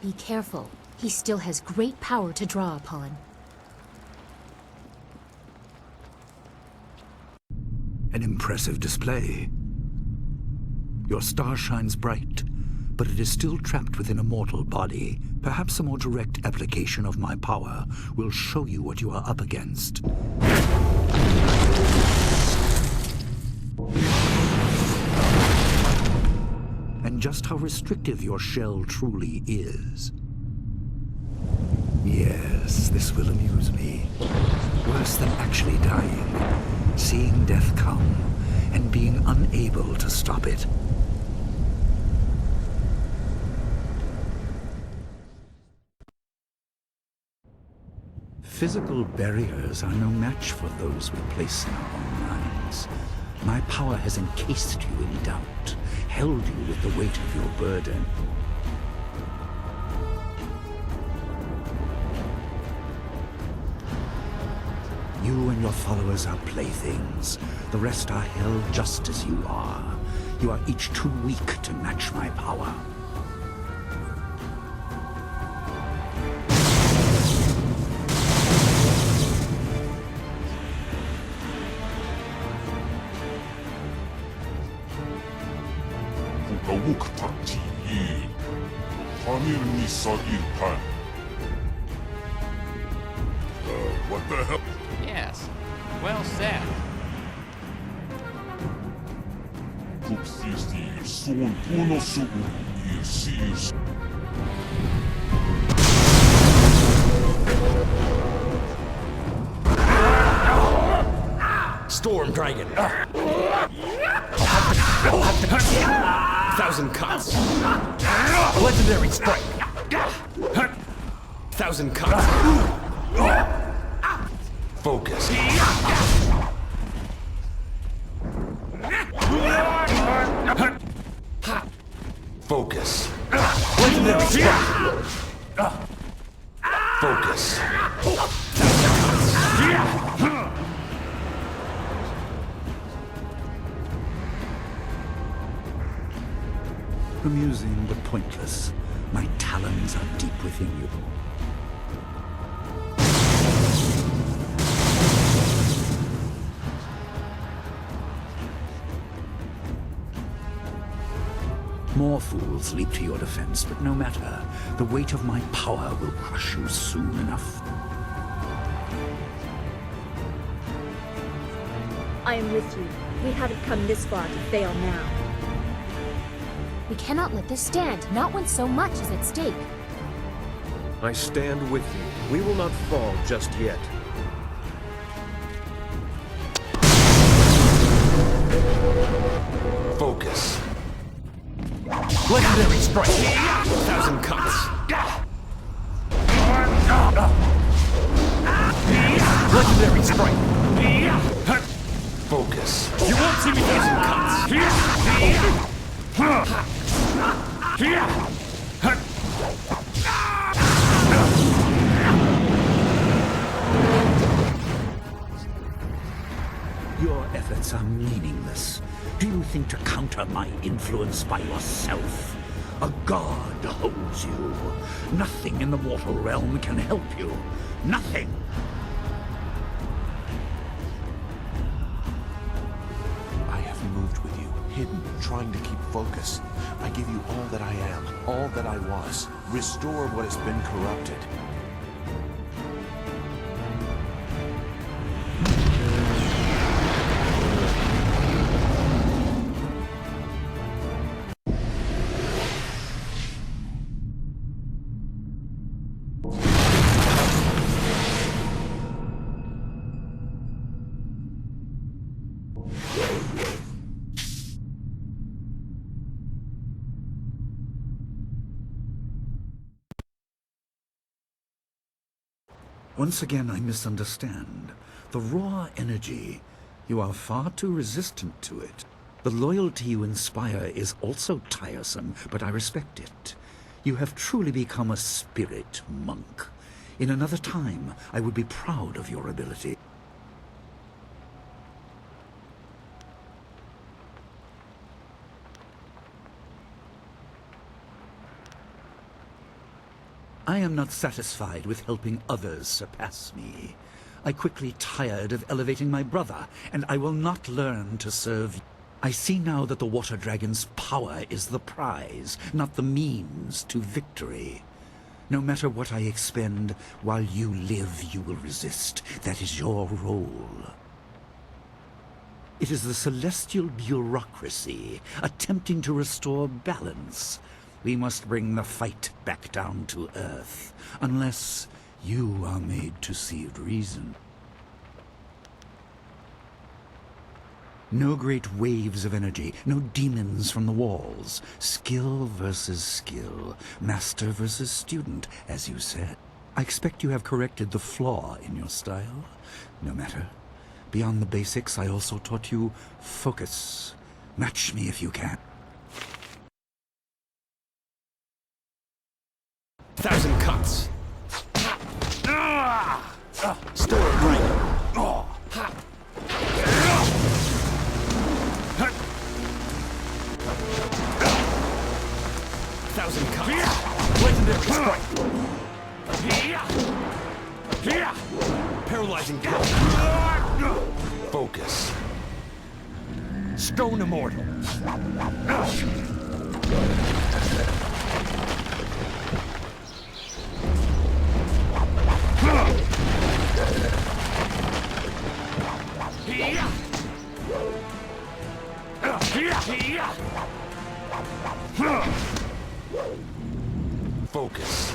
Be careful. He still has great power to draw upon. An impressive display. Your star shines bright, but it is still trapped within a mortal body. Perhaps a more direct application of my power will show you what you are up against. And just how restrictive your shell truly is. Yes, this will amuse me. Worse than actually dying. Seeing death come, and being unable to stop it. Physical barriers are no match for those we place in our own minds. My power has encased you in doubt, held you with the weight of your burden. You and your followers are playthings. The rest are held just as you are. You are each too weak to match my power. Kukawuk takti Jade. Hamir nisa irpan. What the hell? Yes. Well said. Kupfistir son punosu ir. Storm Dragon. I'll have to 1,000 cuts. Legendary Strike. 1,000 cuts. Focus. Focus. Legendary Strike. Focus. 1,000 cuts. Amusing but pointless. My talons are deep within you. More fools leap to your defense, but no matter. The weight of my power will crush you soon enough. I am with you. We haven't come this far to fail now. We cannot let this stand, not when so much is at stake. I stand with you. We will not fall just yet. Focus. Legendary Strike. 1,000 cuts. Legendary Strike. Focus. You won't see me 1,000 cuts. Your efforts are meaningless. Do you think to counter my influence by yourself? A god holds you. Nothing in the mortal realm can help you. Nothing. I have moved with you, hidden, trying to keep focus. I give you all that I am, all that I was. Restore what has been corrupted. Once again, I misunderstand. The raw energy, you are far too resistant to it. The loyalty you inspire is also tiresome, but I respect it. You have truly become a spirit monk. In another time, I would be proud of your ability. I am not satisfied with helping others surpass me. I quickly tired of elevating my brother, and I will not learn to serve you. I see now that the Water Dragon's power is the prize, not the means to victory. No matter what I expend, while you live, you will resist. That is your role. It is the celestial bureaucracy attempting to restore balance. We must bring the fight back down to Earth, unless you are made to see reason. No great waves of energy, no demons from the walls. Skill versus skill, master versus student, as you said. I expect you have corrected the flaw in your style. No matter. Beyond the basics, I also taught you focus. Match me if you can. 1,000 cuts. Storm Dragon. Stone immortal. Focus.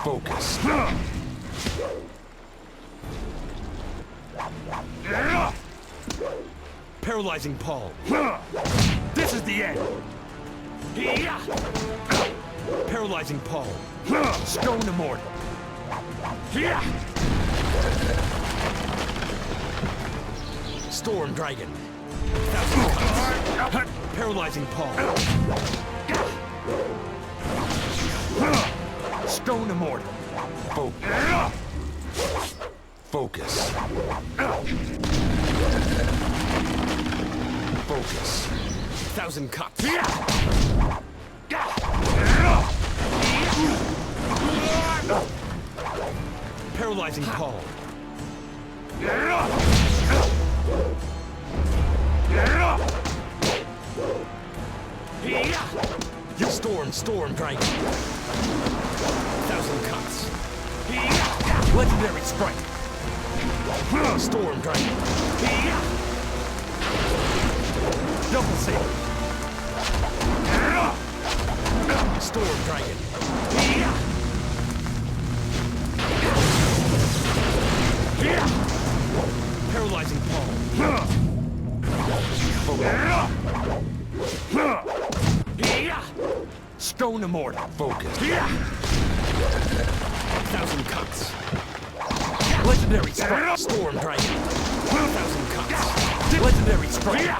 Focus. Paralyzing Paul. This is the end. Paralyzing Paul. Stone immortal. Storm Dragon. Paralyzing Paul. Stone immortal. Focus. Focus. Thousand cuts. Paralyzing Paul. Storm Dragon. Thousand cuts. Legendary strike. Storm Dragon. Double save. Storm Dragon. Paralyzing Paul. Stone immortal. Focus. Thousand cuts. Legendary strike. Storm Dragon. Thousand cuts. Legendary strike.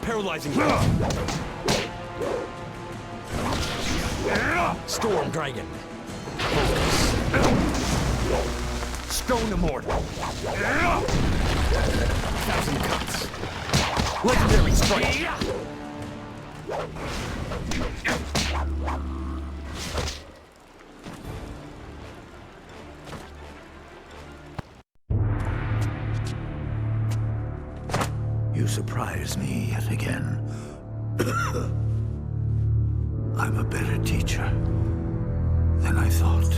Paralyzing Paul. Storm Dragon. Focus. Stone immortal. Thousand cuts. Legendary strike. You surprise me yet again. I'm a better teacher than I thought.